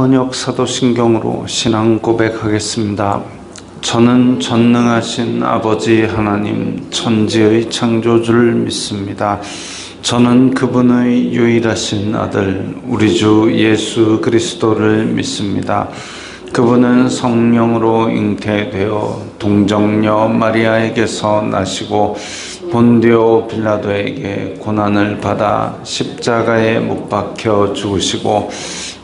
선역 사도신경으로 신앙 고백하겠습니다. 저는 전능하신 아버지 하나님 천지의 창조주를 믿습니다. 저는 그분의 유일하신 아들 우리 주 예수 그리스도를 믿습니다. 그분은 성령으로 잉태되어 동정녀 마리아에게서 나시고 본디오 빌라도에게 고난을 받아 십자가에 못 박혀 죽으시고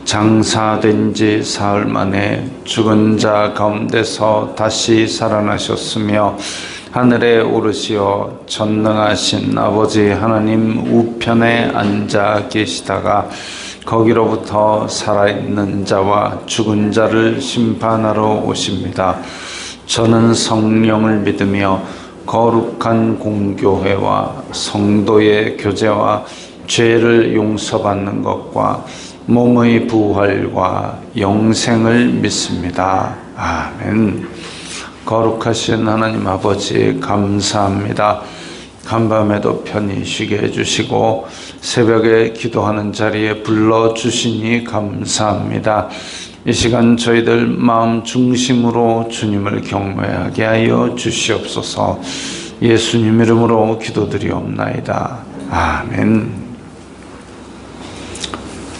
장사된 지 사흘 만에 죽은 자 가운데서 다시 살아나셨으며 하늘에 오르시어 전능하신 아버지 하나님 우편에 앉아 계시다가 거기로부터 살아있는 자와 죽은 자를 심판하러 오십니다. 저는 성령을 믿으며 거룩한 공교회와 성도의 교제와 죄를 용서받는 것과 몸의 부활과 영생을 믿습니다. 아멘. 거룩하신 하나님 아버지 감사합니다. 간밤에도 편히 쉬게 해주시고 새벽에 기도하는 자리에 불러주시니 감사합니다. 이 시간 저희들 마음 중심으로 주님을 경외하게 하여 주시옵소서. 예수님 이름으로 기도드리옵나이다. 아멘.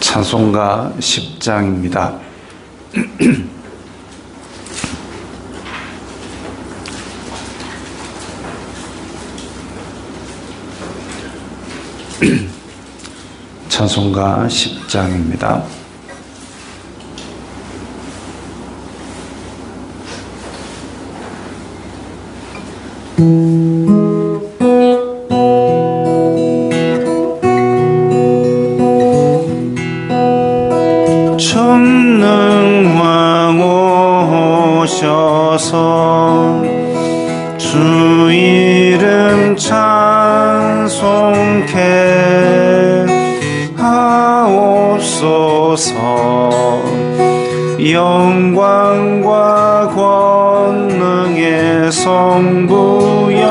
찬송가 10장입니다. 찬송가 10장입니다. 전능왕 오셔서 주 이름 찬송케 하옵소서. 영광과 권능의 성부여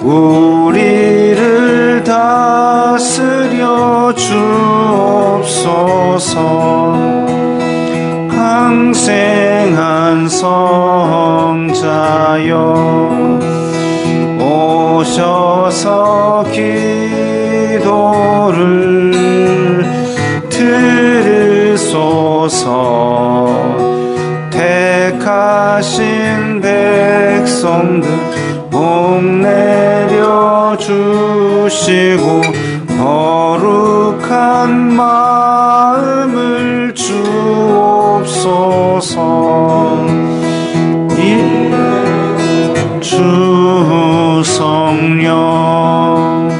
우리를 다스려 주옵소서. 항생한 성자여 오셔서 기도를 들으소서. 택하신 백성들 복 내려 주시고 거룩한 마음을 주옵소서. 주 성령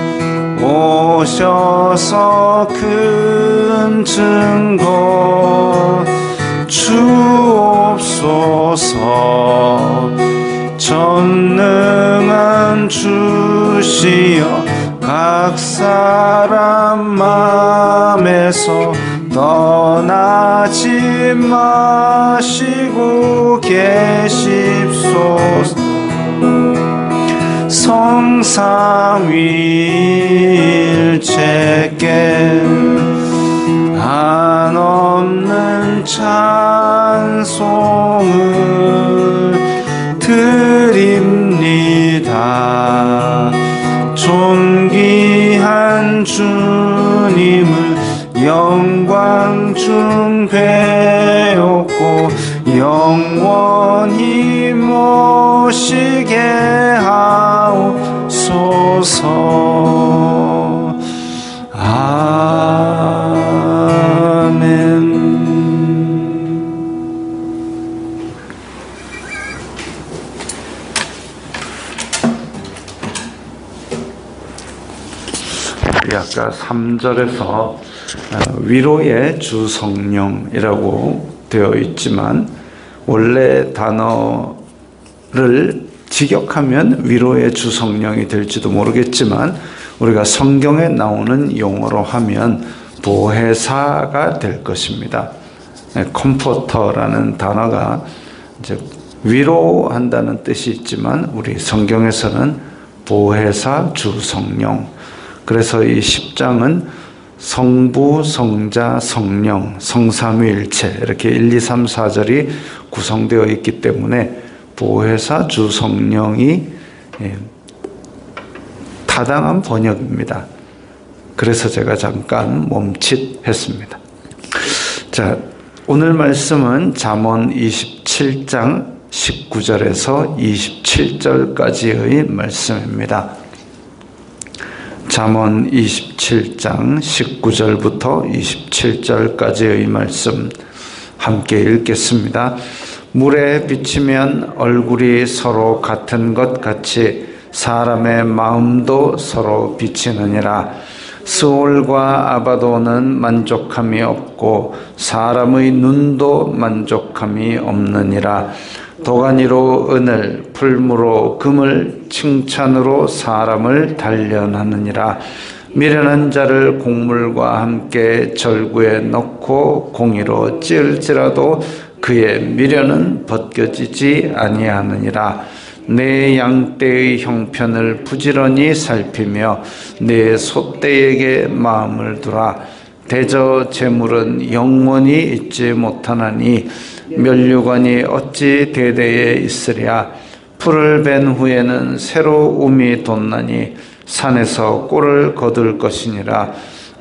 오셔서 큰 증거 주옵소서. 전능한 주시여 각 사람 맘에서 떠나지 마시고 계십소서. 성삼위일체께 한없는 찬송을 드립니다. 존귀한 주님을 영광 중 배웠고 영원히 모시게 하옵소서. 아멘. 아까 3절에서 위로의 주 성령이라고 되어 있지만 원래 단어를 직역하면 위로의 주 성령이 될지도 모르겠지만 우리가 성경에 나오는 용어로 하면 보혜사가 될 것입니다. 컴포터라는 단어가 이제 위로한다는 뜻이 있지만 우리 성경에서는 보혜사 주 성령. 그래서 이 10장은 성부, 성자, 성령, 성삼위일체 이렇게 1, 2, 3, 4절이 구성되어 있기 때문에 보혜사 주 성령이 타당한 번역입니다. 그래서 제가 잠깐 멈칫했습니다. 자, 오늘 말씀은 잠언 27장 19절에서 27절까지의 말씀입니다. 잠언 27장 19절부터 27절까지의 말씀 함께 읽겠습니다. 물에 비치면 얼굴이 서로 같은 것 같이 사람의 마음도 서로 비치느니라. 스올과 아바도는 만족함이 없고 사람의 눈도 만족함이 없느니라. 도가니로 은을, 풀무로 금을, 칭찬으로 사람을 단련하느니라. 미련한 자를 곡물과 함께 절구에 넣고 공의로 찌을지라도 그의 미련은 벗겨지지 아니하느니라. 내 양떼의 형편을 부지런히 살피며 내 소떼에게 마음을 두라. 대저 재물은 영원히 있지 못하나니 멸류관이 어찌 대대에 있으랴. 풀을 벤 후에는 새로 움이 돋나니 산에서 꿀을 거둘 것이니라.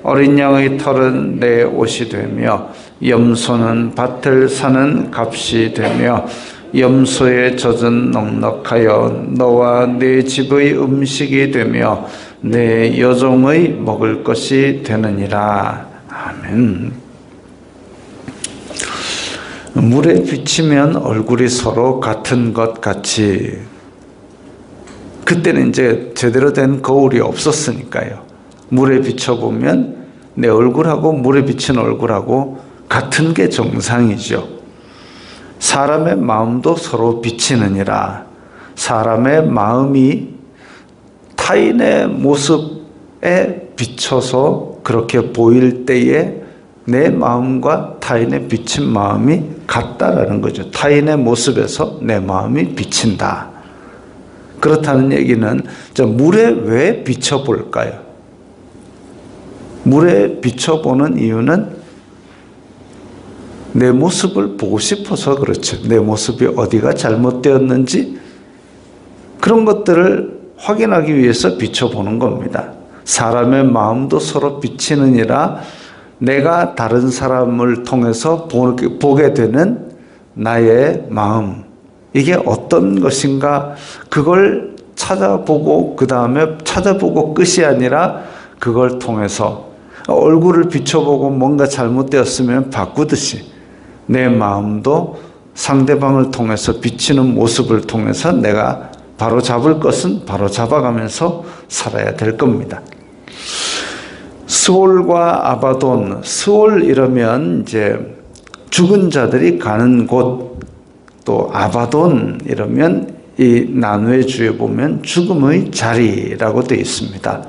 어린 양의 털은 내 옷이 되며 염소는 밭을 사는 값이 되며 염소의 젖은 넉넉하여 너와 내 집의 음식이 되며 내 여종의 먹을 것이 되느니라. 아멘. 물에 비치면 얼굴이 서로 같은 것 같이. 그때는 이제 제대로 된 거울이 없었으니까요. 물에 비춰보면 내 얼굴하고 물에 비친 얼굴하고 같은 게 정상이죠. 사람의 마음도 서로 비치느니라. 사람의 마음이 타인의 모습에 비춰서 그렇게 보일 때에 내 마음과 타인의 비친 마음이 같다라는 거죠. 타인의 모습에서 내 마음이 비친다. 그렇다는 얘기는 물에 왜 비춰볼까요? 물에 비춰보는 이유는 내 모습을 보고 싶어서 그렇죠. 내 모습이 어디가 잘못되었는지 그런 것들을 확인하기 위해서 비춰보는 겁니다. 사람의 마음도 서로 비치느니라. 내가 다른 사람을 통해서 보게 되는 나의 마음, 이게 어떤 것인가, 그걸 찾아보고 그 다음에 찾아보고 끝이 아니라 그걸 통해서 얼굴을 비춰보고 뭔가 잘못되었으면 바꾸듯이 내 마음도 상대방을 통해서 비치는 모습을 통해서 내가 바로 잡을 것은 바로 잡아가면서 살아야 될 겁니다. 스올과 아바돈, 스올 이러면 이제 죽은 자들이 가는 곳, 또 아바돈 이러면 이 난회주에 보면 죽음의 자리라고 되어 있습니다.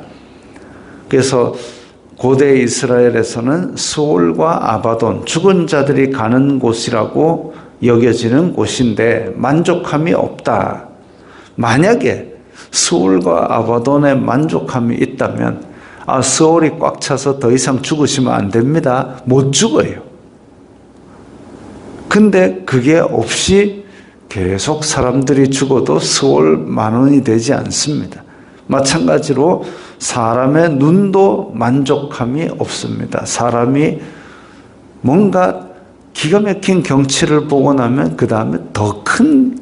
그래서 고대 이스라엘에서는 스올과 아바돈, 죽은 자들이 가는 곳이라고 여겨지는 곳인데 만족함이 없다. 만약에 스올과 아바돈에 만족함이 있다면 스올이 꽉 차서 더 이상 죽으시면 안 됩니다. 못 죽어요. 근데 그게 없이 계속 사람들이 죽어도 스올 만원이 되지 않습니다. 마찬가지로 사람의 눈도 만족함이 없습니다. 사람이 뭔가 기가 막힌 경치를 보고 나면 그 다음에 더 큰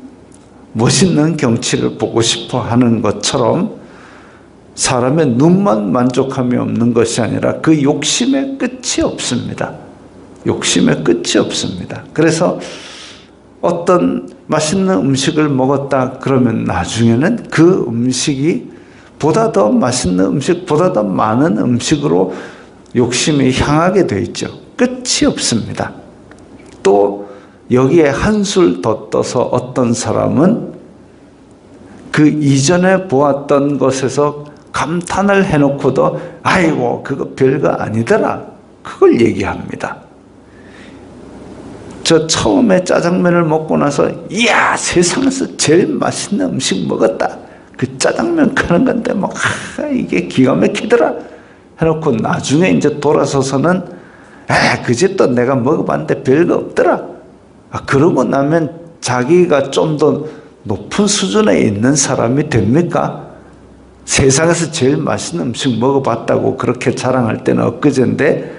멋있는 경치를 보고 싶어 하는 것처럼 사람의 눈만 만족함이 없는 것이 아니라 그 욕심의 끝이 없습니다. 욕심의 끝이 없습니다. 그래서 어떤 맛있는 음식을 먹었다 그러면 나중에는 그 음식이 보다 더 맛있는 음식, 보다 더 많은 음식으로 욕심이 향하게 돼 있죠. 끝이 없습니다. 또 여기에 한술 더 떠서 어떤 사람은 그 이전에 보았던 것에서 감탄을 해놓고도 아이고 그거 별거 아니더라, 그걸 얘기합니다. 저 처음에 짜장면을 먹고 나서 이야 세상에서 제일 맛있는 음식 먹었다, 그 짜장면 크는 건데 뭐 이게 기가 막히더라, 해놓고 나중에 이제 돌아서서는 그 집도 내가 먹어봤는데 별거 없더라. 그러고 나면 자기가 좀 더 높은 수준에 있는 사람이 됩니까? 세상에서 제일 맛있는 음식 먹어봤다고 그렇게 자랑할 때는 엊그제인데,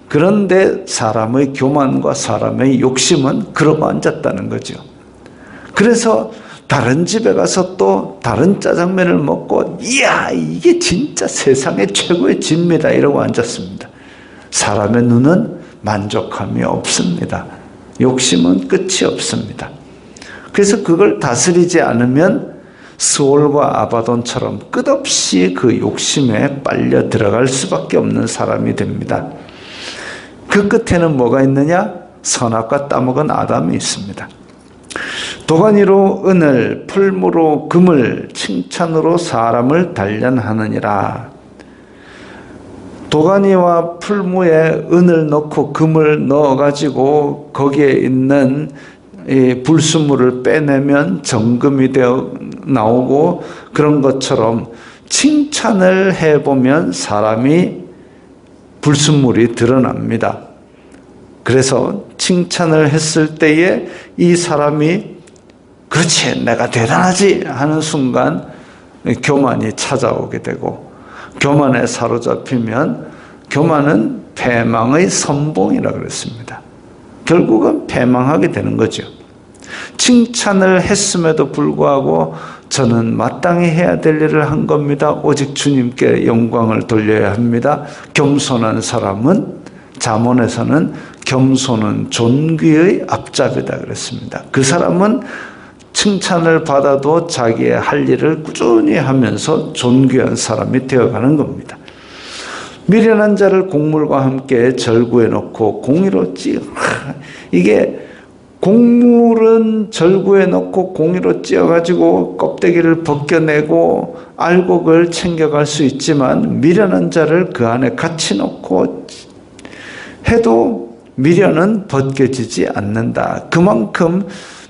그런데 사람의 교만과 사람의 욕심은 그러고 앉았다는 거죠. 그래서 다른 집에 가서 또 다른 짜장면을 먹고 이야 이게 진짜 세상의 최고의 집입니다 이러고 앉았습니다. 사람의 눈은 만족함이 없습니다. 욕심은 끝이 없습니다. 그래서 그걸 다스리지 않으면 스올과 아바돈처럼 끝없이 그 욕심에 빨려 들어갈 수밖에 없는 사람이 됩니다. 그 끝에는 뭐가 있느냐? 선악과 따먹은 아담이 있습니다. 도가니로 은을, 풀무로 금을, 칭찬으로 사람을 단련하느니라. 도가니와 풀무에 은을 넣고 금을 넣어가지고 거기에 있는 이 불순물을 빼내면 정금이 되어 나오고, 그런 것처럼 칭찬을 해보면 사람이 불순물이 드러납니다. 그래서 칭찬을 했을 때에 이 사람이 그렇지 내가 대단하지 하는 순간 교만이 찾아오게 되고, 교만에 사로잡히면 교만은 패망의 선봉이라 그랬습니다. 결국은 패망하게 되는 거죠. 칭찬을 했음에도 불구하고 저는 마땅히 해야 될 일을 한 겁니다. 오직 주님께 영광을 돌려야 합니다. 겸손한 사람은, 잠언에서는 겸손은 존귀의 앞잡이다 그랬습니다. 그 사람은 칭찬을 받아도 자기의 할 일을 꾸준히 하면서 존귀한 사람이 되어가는 겁니다. 미련한 자를 곡물과 함께 절구해 놓고 공의로 이게 곡물은 절구해 놓고 공의로 찧어가지고 껍데기를 벗겨내고 알곡을 챙겨갈 수 있지만, 미련한 자를 그 안에 같이 놓고 해도 미련은 벗겨지지 않는다. 그만큼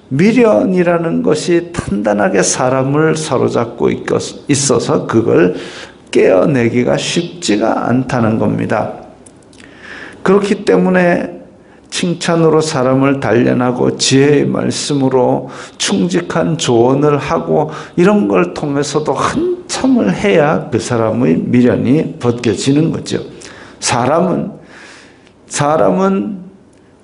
미련이라는 것이 단단하게 사람을 사로잡고 있어서 그걸 깨어내기가 쉽지가 않다는 겁니다. 그렇기 때문에 칭찬으로 사람을 단련하고 지혜의 말씀으로 충직한 조언을 하고 이런 걸 통해서도 한참을 해야 그 사람의 미련이 벗겨지는 거죠. 사람은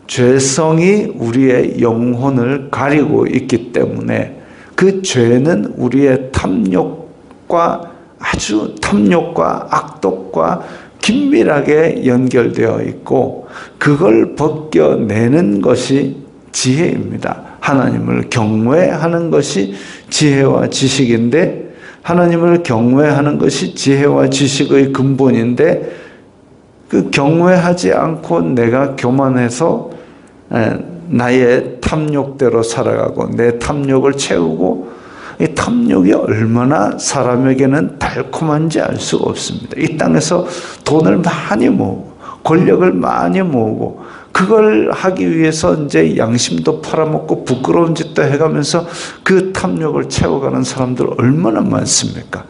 죄성이 우리의 영혼을 가리고 있기 때문에 그 죄는 우리의 탐욕과 악독과 긴밀하게 연결되어 있고, 그걸 벗겨내는 것이 지혜입니다. 하나님을 경외하는 것이 지혜와 지식인데, 하나님을 경외하는 것이 지혜와 지식의 근본인데, 그 경외하지 않고 내가 교만해서 나의 탐욕대로 살아가고 내 탐욕을 채우고, 이 탐욕이 얼마나 사람에게는 달콤한지 알 수가 없습니다. 이 땅에서 돈을 많이 모으고 권력을 많이 모으고 그걸 하기 위해서 이제 양심도 팔아먹고 부끄러운 짓도 해가면서 그 탐욕을 채워가는 사람들 얼마나 많습니까?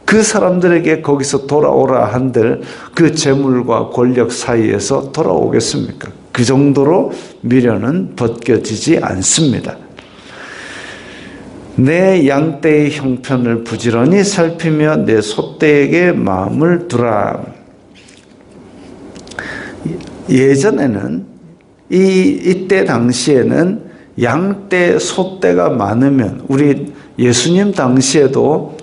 그 사람들에게 거기서 돌아오라 한들 그 재물과 권력 사이에서 돌아오겠습니까? 그 정도로 미련은 벗겨지지 않습니다. 내 양떼의 형편을 부지런히 살피며 내 소떼에게 마음을 두라. 예전에는 이때 당시에는 양떼, 소떼가 많으면, 우리 예수님 당시에도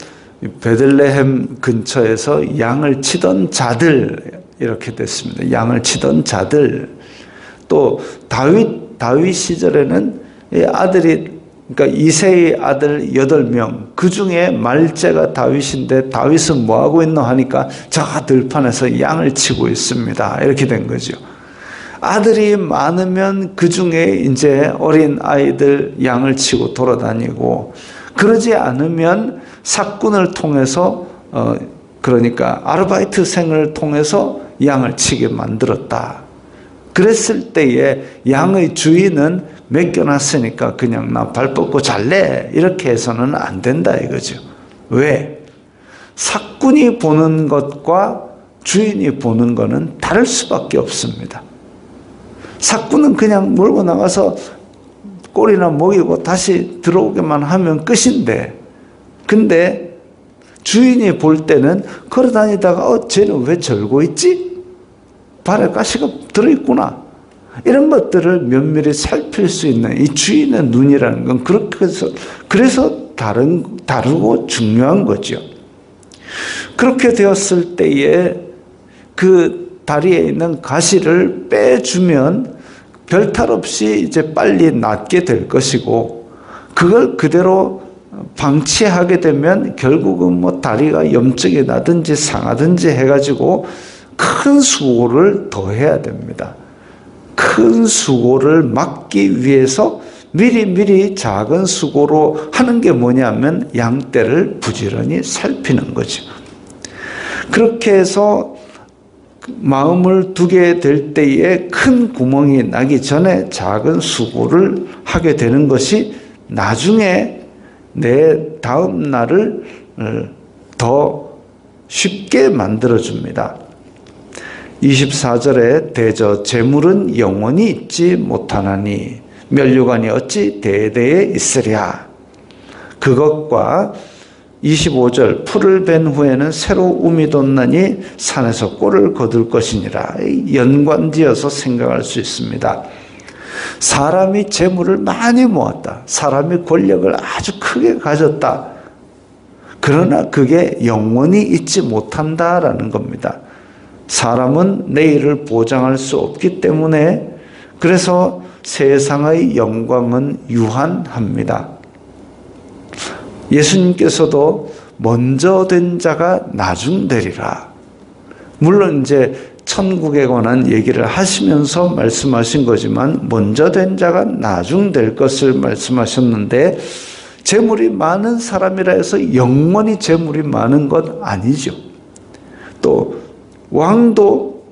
베들레헴 근처에서 양을 치던 자들 이렇게 됐습니다. 양을 치던 자들. 또 다윗 시절에는 아들이, 그러니까 이새의 아들 8명, 그 중에 말째가 다윗인데 다윗은 뭐하고 있노 하니까 저 들판에서 양을 치고 있습니다. 이렇게 된 거죠. 아들이 많으면 그 중에 이제 어린 아이들 양을 치고 돌아다니고, 그러지 않으면 삭군을 통해서 그러니까 아르바이트생을 통해서 양을 치게 만들었다. 그랬을 때에 양의 주인은 맡겨놨으니까 그냥 나 발 뻗고 잘래 이렇게 해서는 안 된다 이거죠. 왜? 삭군이 보는 것과 주인이 보는 거는 다를 수밖에 없습니다. 사꾼은 그냥 몰고 나가서 꼴이나 먹이고 다시 들어오게만 하면 끝인데, 근데 주인이 볼 때는 걸어다니다가 쟤는 왜 절고 있지? 발에 가시가 들어있구나. 이런 것들을 면밀히 살필 수 있는 이 주인의 눈이라는 건 그렇게 해서 그래서 다르고 중요한 거죠. 그렇게 되었을 때에 그 다리에 있는 가시를 빼주면 별탈 없이 이제 빨리 낫게 될 것이고, 그걸 그대로 방치하게 되면 결국은 뭐 다리가 염증이 나든지 상하든지 해가지고 큰 수고를 더 해야 됩니다. 큰 수고를 막기 위해서 미리 작은 수고로 하는 게 뭐냐면 양떼를 부지런히 살피는 거죠. 그렇게 해서 마음을 두게 될 때에 큰 구멍이 나기 전에 작은 수고를 하게 되는 것이 나중에 내 다음 날을 더 쉽게 만들어줍니다. 24절에 대저 재물은 영원히 있지 못하나니 면류관이 어찌 대대에 있으랴. 그것과 25절 풀을 벤 후에는 새로 움이 돋나니 산에서 꼴을 거둘 것이니라. 연관지어서 생각할 수 있습니다. 사람이 재물을 많이 모았다. 사람이 권력을 아주 크게 가졌다. 그러나 그게 영원히 있지 못한다라는 겁니다. 사람은 내일을 보장할 수 없기 때문에 그래서 세상의 영광은 유한합니다. 예수님께서도 먼저 된 자가 나중 되리라. 물론 이제 천국에 관한 얘기를 하시면서 말씀하신 거지만 먼저 된 자가 나중 될 것을 말씀하셨는데, 재물이 많은 사람이라 해서 영원히 재물이 많은 것 아니죠. 또 왕도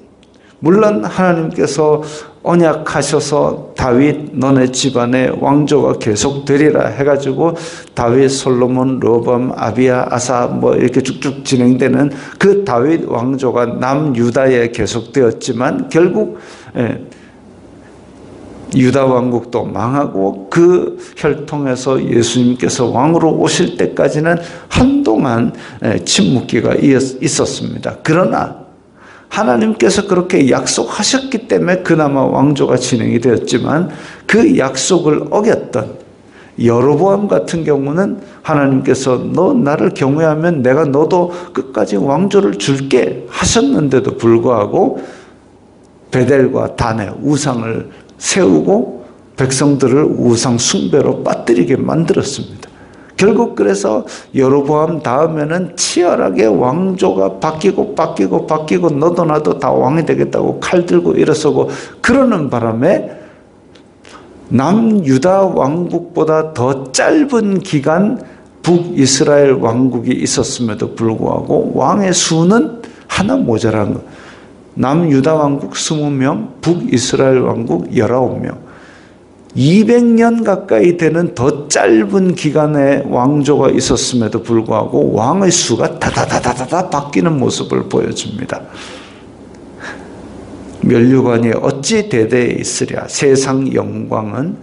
물론 하나님께서 언약하셔서 다윗 너네 집안에 왕조가 계속 되리라 해가지고 다윗, 솔로몬, 르호보암, 아비야, 아사 뭐 이렇게 쭉쭉 진행되는 그 다윗 왕조가 남유다에 계속되었지만 결국 유다 왕국도 망하고 그 혈통에서 예수님께서 왕으로 오실 때까지는 한동안 침묵기가 있었습니다. 그러나 하나님께서 그렇게 약속하셨기 때문에 그나마 왕조가 진행이 되었지만 그 약속을 어겼던 여로보암 같은 경우는 하나님께서 너 나를 경외하면 내가 너도 끝까지 왕조를 줄게 하셨는데도 불구하고 베델과 단에 우상을 세우고 백성들을 우상 숭배로 빠뜨리게 만들었습니다. 결국 그래서 여로보암 다음에는 치열하게 왕조가 바뀌고 너도 나도 다 왕이 되겠다고 칼 들고 일어서고 그러는 바람에 남유다 왕국보다 더 짧은 기간 북이스라엘 왕국이 있었음에도 불구하고 왕의 수는 하나 모자란 것. 남유다 왕국 20명, 북이스라엘 왕국 19명. 200년 가까이 되는 더 짧은 기간의 왕조가 있었음에도 불구하고 왕의 수가 다다다다다 바뀌는 모습을 보여줍니다. 면류관이 어찌 대대에 있으랴. 세상 영광은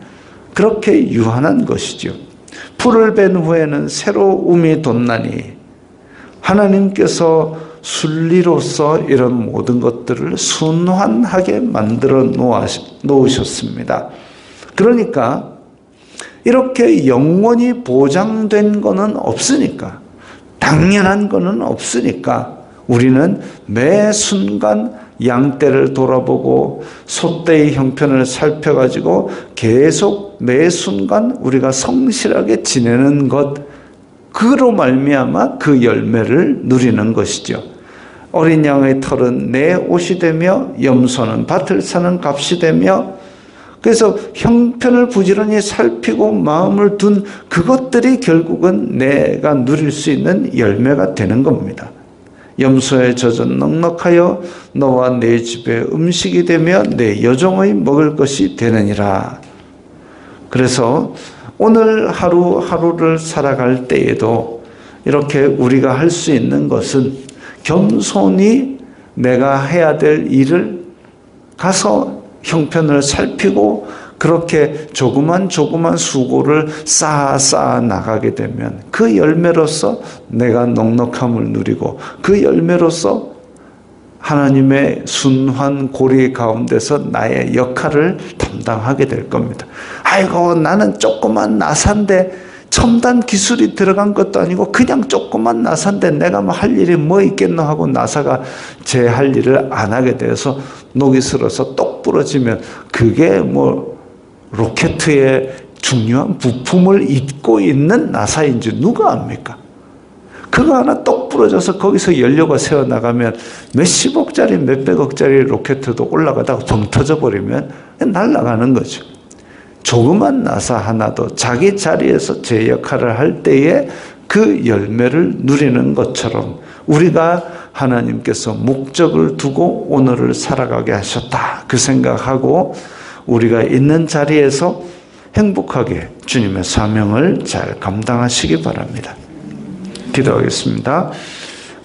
그렇게 유한한 것이죠. 풀을 벤 후에는 새로움이 돋나니 하나님께서 순리로서 이런 모든 것들을 순환하게 만들어 놓으셨습니다. 그러니까 이렇게 영원히 보장된 거는 없으니까, 당연한 거는 없으니까 우리는 매 순간 양떼를 돌아보고 소떼의 형편을 살펴가지고 계속 매 순간 우리가 성실하게 지내는 것, 그로 말미암아 그 열매를 누리는 것이죠. 어린 양의 털은 내 옷이 되며 염소는 밭을 사는 값이 되며, 그래서 형편을 부지런히 살피고 마음을 둔 그것들이 결국은 내가 누릴 수 있는 열매가 되는 겁니다. 염소의 젖은 넉넉하여 너와 내 집에 음식이 되며 내 여종의 먹을 것이 되느니라. 그래서 오늘 하루하루를 살아갈 때에도 이렇게 우리가 할 수 있는 것은 겸손히 내가 해야 될 일을 가서 형편을 살피고 그렇게 조그만 수고를 쌓아 나가게 되면 그 열매로서 내가 넉넉함을 누리고 그 열매로서 하나님의 순환 고리 가운데서 나의 역할을 담당하게 될 겁니다. 아이고 나는 조그만 나사인데 첨단 기술이 들어간 것도 아니고 그냥 조그만 나사인데 내가 뭐 할 일이 뭐 있겠노 하고 나사가 제 할 일을 안 하게 돼서 녹이 슬어서 똑 부러지면 그게 뭐 로켓의 중요한 부품을 잇고 있는 나사인지 누가 압니까? 그거 하나 똑 부러져서 거기서 연료가 새어나가면 몇십억짜리 몇백억짜리 로켓도 올라가다가 벙 터져버리면 날아가는 거죠. 조그만 나사 하나도 자기 자리에서 제 역할을 할 때에 그 열매를 누리는 것처럼 우리가 하나님께서 목적을 두고 오늘을 살아가게 하셨다. 그 생각하고 우리가 있는 자리에서 행복하게 주님의 사명을 잘 감당하시기 바랍니다. 기도하겠습니다.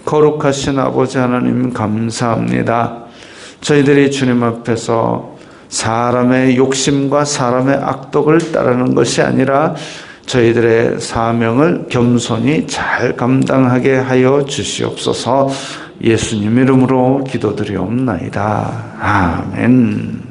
거룩하신 아버지 하나님 감사합니다. 저희들이 주님 앞에서 사람의 욕심과 사람의 악독을 따르는 것이 아니라 저희들의 사명을 겸손히 잘 감당하게 하여 주시옵소서. 예수님 이름으로 기도드리옵나이다. 아멘.